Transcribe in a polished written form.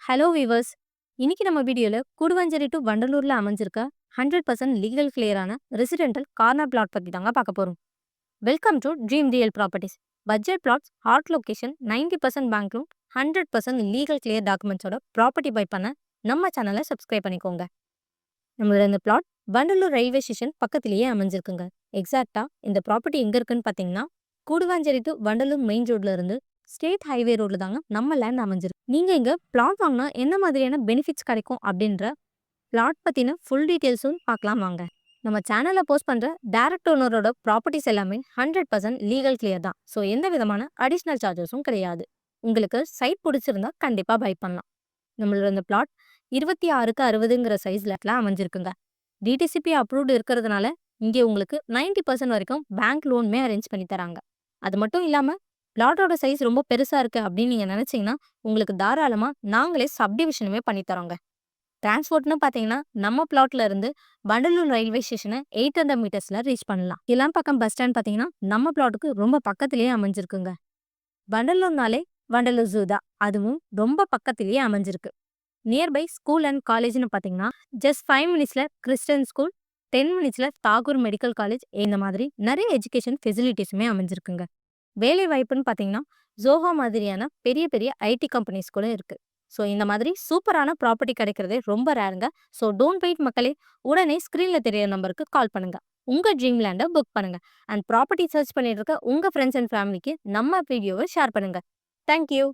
Hello viewers. இன்னைக்கு நம்ம வீடியோல கூடுவாஞ்சேரி டு வண்டலூர்ல அமைஞ்சிருக்க 100% லீகல் கிளியரான ரெசிடென்டல் கார்னர் பிளாட் பத்தி தாங்க பார்க்க போறோம். Welcome to dream real properties. Budget plots, hot location, 90% bank loan, 100% legal clear டாக்குமெண்ட்ஸோட ப்ராப்பர்ட்டி பை பண்ண நம்ம சேனலை சப்ஸ்கிரைப் பண்ணிக்கோங்க. நம்மளோட இந்த பிளாட் வண்டலூர் ரயில்வே ஸ்டேஷன் பக்கத்திலேயே அமைஞ்சிருக்குங்க. எக்ஸாக்டா இந்த ப்ராப்பர்ட்டி எங்க இருக்குன்னு பார்த்தீங்கன்னா, கூடுவாஞ்சேரி டு வண்டலூர் மெயின் ரோட்ல இருந்து ஸ்டேட் ஹைவே ரோட்ல தாங்க நம்ம லேண்ட் அமைஞ்சிருக்கு. நீங்க இங்க பிளாட் வாங்கினா என்ன மாதிரியான பெனிஃபிட்ஸ் கிடைக்கும் அப்படின்ற பிளாட் பத்தின ஃபுல் டீடைல்ஸும் பார்க்கலாம் வாங்க. நம்ம சேனல்ல போஸ்ட் பண்ற டைரக்ட் ஓனரோட ப்ராப்பர்ட்டிஸ் எல்லாமே 100% லீகல் கிளியர் தான். ஸோ எந்த விதமான அடிஷ்னல் சார்ஜஸும் கிடையாது. உங்களுக்கு சைட் பிடிச்சிருந்தா கண்டிப்பா பை பண்ணலாம். நம்மளோட இந்த பிளாட் 26க்கு 60ங்கிற சைஸ்ல அமைஞ்சிருக்குங்க. டிடிசிபி அப்ரூவ்டு இருக்கிறதுனால இங்கே உங்களுக்கு 90% வரைக்கும் பேங்க் லோனுமே அரேஞ்ச் பண்ணி தராங்க. அது மட்டும் இல்லாம பிளாட்டோட சைஸ் ரொம்ப பெருசா இருக்கு அப்படின்னு நீங்க நினைச்சீங்கன்னா உங்களுக்கு தாராளமா நாங்களே சப்டிவிஷனுமே பண்ணி தரோங்க. டிரான்ஸ்போர்ட்னு பார்த்தீங்கன்னா நம்ம பிளாட்ல இருந்து வண்டலூர் ரயில்வே ஸ்டேஷனை 800 மீட்டர்ஸ்ல ரீச் பண்ணலாம். கிளாம்பாக்கம் பஸ் ஸ்டாண்ட் பார்த்தீங்கன்னா நம்ம பிளாட்டுக்கு ரொம்ப பக்கத்திலேயே அமைஞ்சிருக்குங்க. வண்டலூர்னாலே வண்டலூர் ஜூ தான், அதுவும் ரொம்ப பக்கத்திலேயே அமைஞ்சிருக்கு. நியர்பை ஸ்கூல் அண்ட் காலேஜ்னு பார்த்தீங்கன்னா ஜஸ்ட் 5 மினிட்ஸ்ல கிறிஸ்டன் ஸ்கூல், 10 மினிட்ஸ்ல தாகூர் மெடிக்கல் காலேஜ், இந்த மாதிரி நிறைய எஜுகேஷன் ஃபெசிலிட்டிஸுமே அமைஞ்சிருக்குங்க. வேலை வாய்ப்புன்னு பார்த்தீங்கன்னா ஜோஹோ மாதிரியான பெரிய பெரிய ஐடி கம்பெனிஸ் கூட இருக்கு. ஸோ இந்த மாதிரி சூப்பரான ப்ராப்பர்ட்டி கிடைக்கிறதே ரொம்ப ரேருங்க. ஸோ டோன்ட் வெயிட் மக்களே, உடனே ஸ்க்ரீன்ல தெரியற நம்பருக்கு கால் பண்ணுங்க. உங்க ட்ரீம் லேண்டை புக் பண்ணுங்க. அண்ட் ப்ராப்பர்ட்டி சர்ச் பண்ணிட்டு இருக்க உங்க ஃப்ரெண்ட்ஸ் அண்ட் ஃபேமிலிக்கு நம்ம வீடியோவை ஷேர் பண்ணுங்க. தேங்க்யூ.